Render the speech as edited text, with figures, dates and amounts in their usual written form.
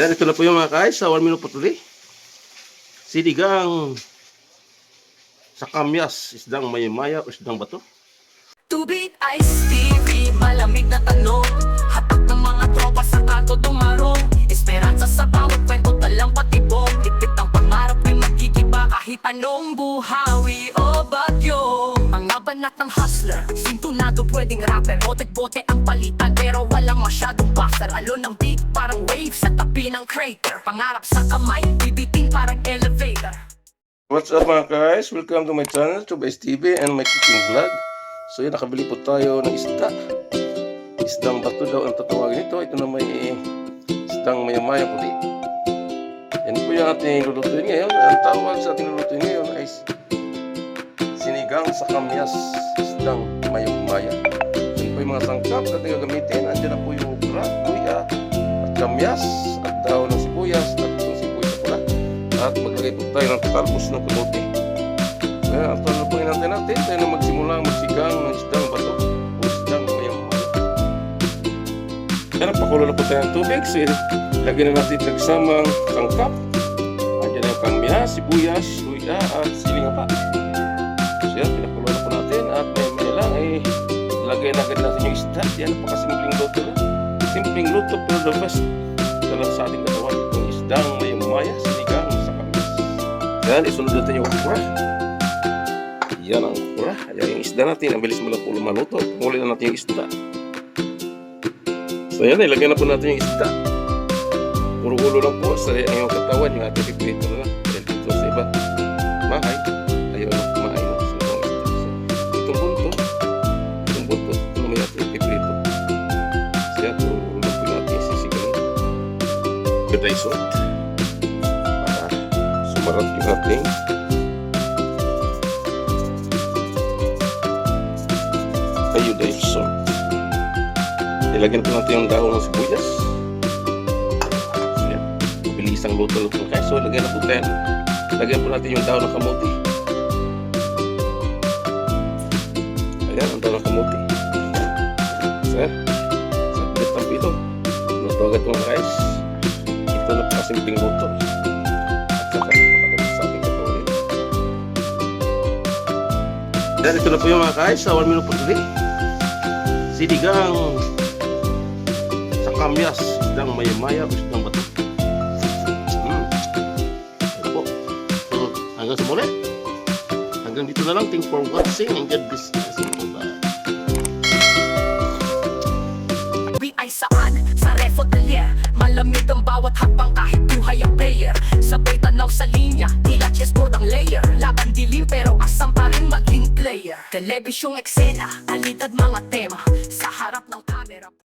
Yan, ito na po yung mga guys sa 1 minute po today. Sinigang sa kamyas, isdang maya-maya o isdang bato. Tubig, ice, TV, malamig na tanong. Hatak ng mga tropa sa kanto dumarong. Esperanza sa bawat kwento, talang patibong. Tipit ang pangarap ay magkikiba kahit anong buhawi o bagyo. Mga banat ng hustler, sintunado pwedeng rapper. Bote-bote ang palitan pero walang masyadong buzzer. Alon ng beat parang wave sa tabi ng crater. Pangarap sa kamay, bibiting parang elevator. What's up mga guys? Welcome to my channel, Chubes TV and my cooking vlog. So yun, nakabili po tayo ng isda. Isdang bato daw ang tatawagin ito. Ito na may isdang maya-maya po dito. Yan po yung ating lulutuin ngayon. Ang tawag sa ating lulutuin ngayon ay sinigang sa kamyas, isdang maya-maya. Yan po yung mga sangkap na ating gagamitin. Andiyan na po yung okra, luya, at kamyas, at daon ng sibuyas, at itong sibuyas na pula. At maglagay po tayo ng talbos ng kamote. Kaya ang talupuin natin tayo na magsimula magsigang ng isdang bato o isdang maya-maya. Kaya pakulo na po tayo ng tubig. So, lagyan na natin nagsamang sangkap. Andiyan na yung kamyas, sibuyas, luya at siling pa. So yan, pinakulo na po natin at maya-maya lang lagay na agad natin yung isda. Yan, napakasimpleng luto lang. Simpleng luto pero the best talaga sa ating katawan. Itong isdang maya-maya, sinigang sa kamyas. Yan, isunod natin yung okra. Yan ang okra. Ayan yung isda natin. Ang bilis mo lang po lumaluto. Punguli na natin yung isda. So yan, ilagay na po natin yung isda. Puro ulo lang po sa yung katawan. Yung ating piprito na lang. Dahil dito sa iba, mahay. Ayaw na kumain na sa mga isda. So, itong bunto, ito naman yung ating piprito. So yan, puro ulo lang po natin sisiganin. Gaday salt. Para sumarap yung ating iodine salt. Ilagyan po natin yung dahon ng sibuyas. So yan, mabilis ang luto po guys. So lagyan na po tayo. Lagyan po natin yung dahon ng kamote. Ayan, ang dahon ng kamote. So yan, sa pilit ng pito. Luto agad mga guys. Ito na pakasimpleng luto. At saka napakagabit sa ating katawan. Then ito na po yung mga guys sa 1 minute po today. Sinigang sa kamyas, isdang maya-maya o isdang bato. Ito po. So, hanggang sa muli. Hanggang dito na lang. Thanks for watching and God bless you. Ay saan? Sa refotelier. Malamig ang bawat hakbang kahit buhay ang player. Sabay tanaw sa linya, tila chessboard ang layer. Laban dilim pero asam pa rin maging player. Telebisyong eksena, alitad mga tema sa harap ng camera.